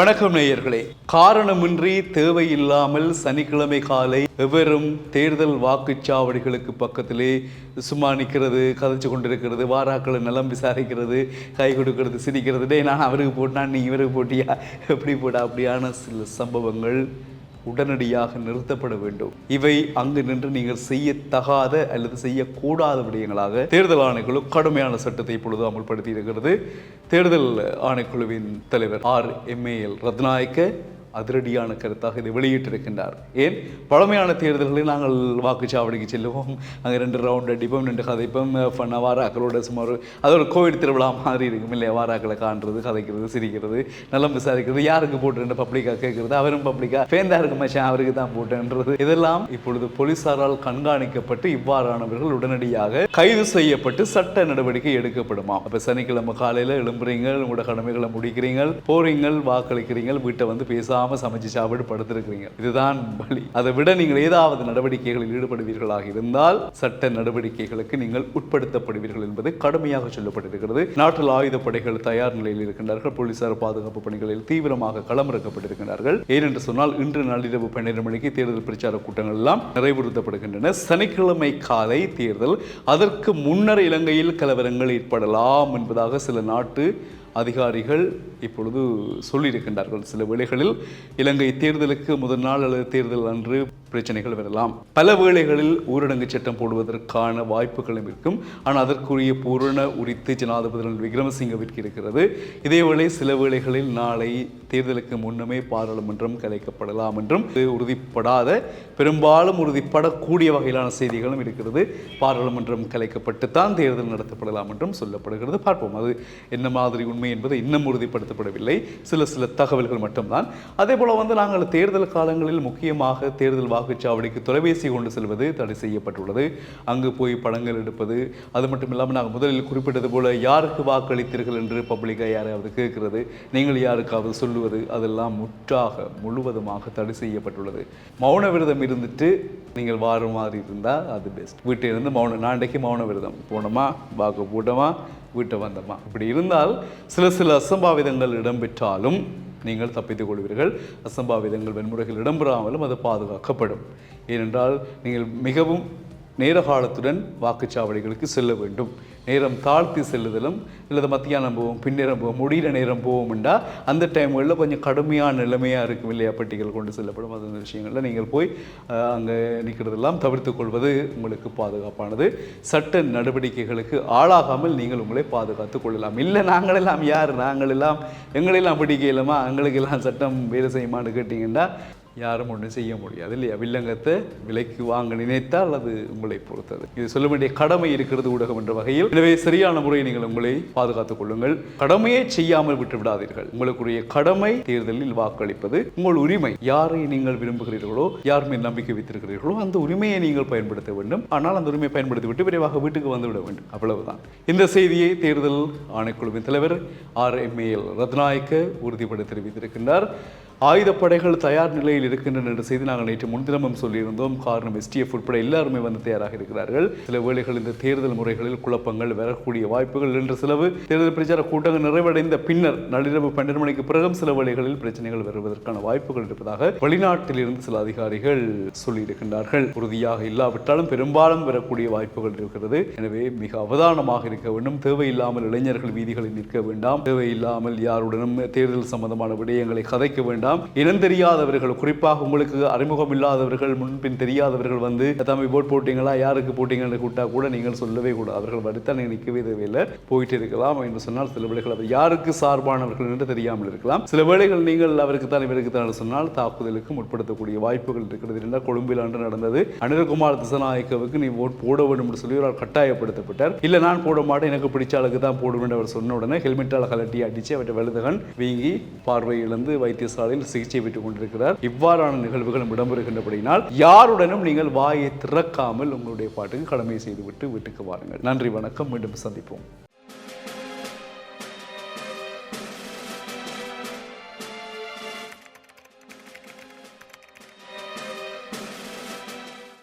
வணக்கம் நேயர்களே. காரணமின்றி தேவையில்லாமல் சனிக்கிழமை காலை எவரும் தேர்தல் வாக்குச்சாவடிகளுக்கு பக்கத்திலே சும்மா நிற்கிறது, கதைச்சு கொண்டிருக்கிறது, வாராக்களை நலம் விசாரிக்கிறது, கை கொடுக்கிறது, சிரிக்கிறது, டே நான் அவருக்கு போட்டான் நீ இவருக்கு போட்டியா எப்படி போட்டா அப்படியான சில சம்பவங்கள் உடனடியாக நிறுத்தப்பட வேண்டும். இவை அங்கு நின்று நீங்கள் செய்யத்தகாத அல்லது செய்யக்கூடாத விடயங்களாக தேர்தல் ஆணைக்குழு கடுமையான சட்டத்தை இப்பொழுது அமுல்படுத்தி இருக்கிறது. தேர்தல் ஆணைக்குழுவின் தலைவர் RMAL ரத்நாயக்க அதிரடியான கருத்தாக இதை வெளியிட்டிருக்கின்றார். ஏன் பழமையான தேர்தல்களில் நாங்கள் வாக்குச்சாவடிக்கு செல்லுவோம், அங்கே 2 ரவுண்ட் அடிப்போம், 2 கதைப்போம், ஃபன்னாக வாராக்களோட சுமார் அது ஒரு கோவிட் திருவிழா மாதிரி இருக்கும் இல்லையா? வாராக்களை காண்றது, கதைக்கிறது, சிரிக்கிறது, நலம் விசாரிக்கிறது, யாருக்கு போட்டுன்னு பப்ளிக்காக கேட்கறது, அவரும் பப்ளிக்காக ஃபேந்தா இருக்கு மச்சான் அவருக்கு தான் போட்டுன்றது, இதெல்லாம் இப்பொழுது போலீசாரால் கண்காணிக்கப்பட்டு இவ்வாறானவர்கள் உடனடியாக கைது செய்யப்பட்டு சட்ட நடவடிக்கை எடுக்கப்படுமா. அப்போ சனிக்கிழமை காலையில் எழும்புறீங்க, உங்களோட கடமைகளை முடிக்கிறீங்க, போறீங்க, வாக்களிக்கிறீங்க, வீட்டை வந்து பேசாம சமைச்சு சாப்பிட்டு படுத்திருக்கிறீங்க. இதுதான் வழி. அதை விட நீங்கள் ஏதாவது நடவடிக்கைகளில் ஈடுபடுவீர்களாக இருந்தால் சட்ட நடவடிக்கைகளுக்கு நீங்கள் உட்படுத்தப்படுவீர்கள் என்பது கடுமையாக சொல்லப்பட்டிருக்கிறது. நாட்டில் ஆயுதப்படைகள் தயார் நிலையில் இருக்கின்றார்கள். போலீசார் பாதுகாப்பு பணிகளில் தீவிரமாக களமிறக்கப்பட்டிருக்கிறார்கள். ஏனென்று சொன்னால் இன்று நள்ளிரவு 12 மணிக்கு தேர்தல் பிரச்சார கூட்டங்கள் எல்லாம் நிறைவுறுத்தப்படுகின்றன. சனிக்கிழமை காலை தேர்தல். அதற்கு முன்னர் இலங்கையில் கலவரங்கள் ஏற்படலாம் என்பதாக சில நாட்டு அதிகாரிகள் இப்பொழுது சொல்லியிருக்கின்றார்கள். சில வேளைகளில் இலங்கை தேர்தலுக்கு முதல் நாள் அல்லது தேர்தல் அன்று பிரச்சனைகள் வரலாம். பல வேளைகளில் ஊரடங்கு சட்டம் போடுவதற்கான வாய்ப்புகளும் இருக்கும். ஆனால் அதற்குரிய பூரண உரித்து ஜனாதிபதி ரணில் விக்ரமசிங்கவிற்கு இருக்கிறது. இதேவேளை சில வேளைகளில் நாளை தேர்தலுக்கு முன்னமே பாராளுமன்றம் கலைக்கப்படலாம் என்றும் உறுதிப்படாத பெரும்பாலும் உறுதிப்படக்கூடிய வகையிலான செய்திகளும் இருக்கிறது. பாராளுமன்றம் கலைக்கப்பட்டுத்தான் தேர்தல் நடத்தப்படலாம் என்றும் சொல்லப்படுகிறது. பார்ப்போம் அது என்ன மாதிரி உண்மை என்பது இன்னும் உறுதிப்படுத்தப்படவில்லை. சில தகவல்கள் மட்டும்தான். அதே போல நாங்கள் தேர்தல் காலங்களில் முக்கியமாக தேர்தல் வாக்குச்சாவடிக்கு தொலைபேசி கொண்டு செல்வது தடை செய்யப்பட்டுள்ளது. அங்கு போய் படங்கள் எடுப்பது, அது மட்டும் இல்லாமல் நாங்கள் முதலில் குறிப்பிட்டது போல யாருக்கு வாக்களித்தீர்கள் என்று பப்ளிக்காக யாராவது கேட்கிறது, நீங்கள் யாருக்காவது சொல்லுவது, அதெல்லாம் முழுவதுமாக தடை செய்யப்பட்டுள்ளது. மௌன விரதம் இருந்துட்டு நீங்கள் வார மாதிரி இருந்தால் அது பெஸ்ட். வீட்டில் இருந்து நாளைக்கு மௌன விரதம் போனோமா, வாக்கு போட்டோமா, வீட்டை வந்தோமா, இப்படி இருந்தால் சில அசம்பாவிதங்கள் இடம்பெற்றாலும் நீங்கள் தப்பித்துக் கொள்வீர்கள். அசம்பாவிதங்கள் வன்முறைகள் இடம்பெறாமலும் அது பாதுகாக்கப்படும். ஏனென்றால் நீங்கள் மிகவும் நேர காலத்துடன் வாக்குச்சாவடிகளுக்கு செல்ல வேண்டும். நேரம் தாழ்த்தி செல்லுதலும் இல்லது மத்தியானம் போவோம், பின்னேரம் போவோம், முடிகிற நேரம் போவோம்ண்டா அந்த டைம்களில் கொஞ்சம் கடுமையான நிலைமையாக இருக்கும் இல்லையா? பட்டிகள் கொண்டு செல்லப்படும். அந்த விஷயங்களில் நீங்கள் போய் அங்கே நிற்கிறதெல்லாம் தவிர்த்து கொள்வது உங்களுக்கு பாதுகாப்பானது. சட்ட நடவடிக்கைகளுக்கு ஆளாகாமல் நீங்கள் உங்களை பாதுகாத்து கொள்ளலாம். இல்லை நாங்களெல்லாம் யார், நாங்களெல்லாம் எங்களெல்லாம் பிடிக்கலாமா, எங்களுக்கெல்லாம் சட்டம் வேலை செய்யுமான்னு கேட்டிங்கன்னா யாரும் ஒன்றும் செய்ய முடியாது இல்லையா? வில்லங்கத்தை விலைக்கு வாங்க நினைத்தால் அது உங்களை பொறுத்தது. இது சொல்ல வேண்டிய கடமை இருக்கிறது ஊடகம் என்ற வகையில். எனவே சரியான முறையை நீங்கள் உங்களை பாதுகாத்துக் கொள்ளுங்கள். கடமையை செய்யாமல் விட்டு விடாதீர்கள். உங்களுக்குரிய கடமை தேர்தலில் வாக்களிப்பது உங்கள் உரிமை. யாரை நீங்கள் விரும்புகிறீர்களோ, யார் மீது நம்பிக்கை வைத்திருக்கிறீர்களோ அந்த உரிமையை நீங்கள் பயன்படுத்த வேண்டும். ஆனால் அந்த உரிமையை பயன்படுத்தி விட்டு விரைவாக வீட்டுக்கு வந்துவிட வேண்டும். அவ்வளவுதான். இந்த செய்தியை தேர்தல் ஆணைக்குழுவின் தலைவர் RMAL ரத்நாயக்க உறுதிபட தெரிவித்திருக்கின்றார். ஆயுதப்படைகள் தயார் நிலையில் இருக்கின்றன என்ற செய்தி நாங்கள் நேற்று முன்தினமும் சொல்லியிருந்தோம். காரணம் STF உட்பட எல்லாருமே தயாராக இருக்கிறார்கள். சில வேளைகள் இந்த தேர்தல் முறைகளில் குழப்பங்கள் வரக்கூடிய வாய்ப்புகள் என்று சிலவு தேர்தல் பிரச்சார கூட்டங்கள் நிறைவடைந்த பின்னர் நள்ளிரவு 12 மணிக்கு பிறகும் சில வேளைகளில் பிரச்சனைகள் வருவதற்கான வாய்ப்புகள் இருப்பதாக வெளிநாட்டில் இருந்து சில அதிகாரிகள் சொல்லியிருக்கின்றார்கள். உறுதியாக இல்லாவிட்டாலும் பெரும்பாலும் வரக்கூடிய வாய்ப்புகள் இருக்கிறது. எனவே மிக அவதானமாக இருக்க வேண்டும். தேவையில்லாமல் இளைஞர்கள் வீதிகளில் நிற்க வேண்டாம். தேவையில்லாமல் யாருடனும் தேர்தல் சம்பந்தமான விடயங்களை கதைக்க வேண்டாம். இனம் தெரியாதவர்கள், குறிப்பாக உங்களுக்கு அறிமுகம் இல்லாதவர்கள், முன்பின் தெரியாதவர்கள் தம்பி போட் போட்டீங்களா, யாருக்கு போட்டீங்கன்னு கூட்டா கூட நீங்கள் சொல்லவே கூடாது. அவர்கள் வடித்தால் நீங்கள் நிற்கவே தேவையில்லை, போயிட்டு இருக்கலாம் என்று சொன்னால் சில வேளைகள் அவர் யாருக்கு சார்பானவர்கள் என்று தெரியாமல் இருக்கலாம். சில வேளைகள் நீங்கள் அவருக்கு தான் இவருக்கு தான் சொன்னால் தாக்குதலுக்கு முற்படுத்தக்கூடிய வாய்ப்புகள் இருக்கிறது. என்றால் கொழும்பில் அன்று நடந்தது. அனில்குமார் திசாநாயக்கவுக்கு நீ ஓட் போட வேண்டும் என்று சொல்லி அவர் கட்டாயப்படுத்தப்பட்டார். இல்லை நான் போட மாட்டேன், எனக்கு பிடிச்ச ஆளுக்கு தான் போடுவேன் அவர் சொன்ன உடனே ஹெல்மெட்டால் கலட்டி அடித்து அவற்றை வலுதகன் வீங்கி பார்வை இழந்து வைத்தியசாலை சிகிச்சை பெற்றுக் கொண்டிருக்கிறார். இவ்வாறான நிகழ்வுகளும் இடம்பெறுகின்றபடியினால் யாருடனும் நீங்கள் வாயை திறக்காமல் உங்களுடைய பாட்டுக்கு கடமையை செய்துவிட்டு வீட்டுக்கு வாருங்கள். நன்றி, வணக்கம். மீண்டும் சந்திப்போம்.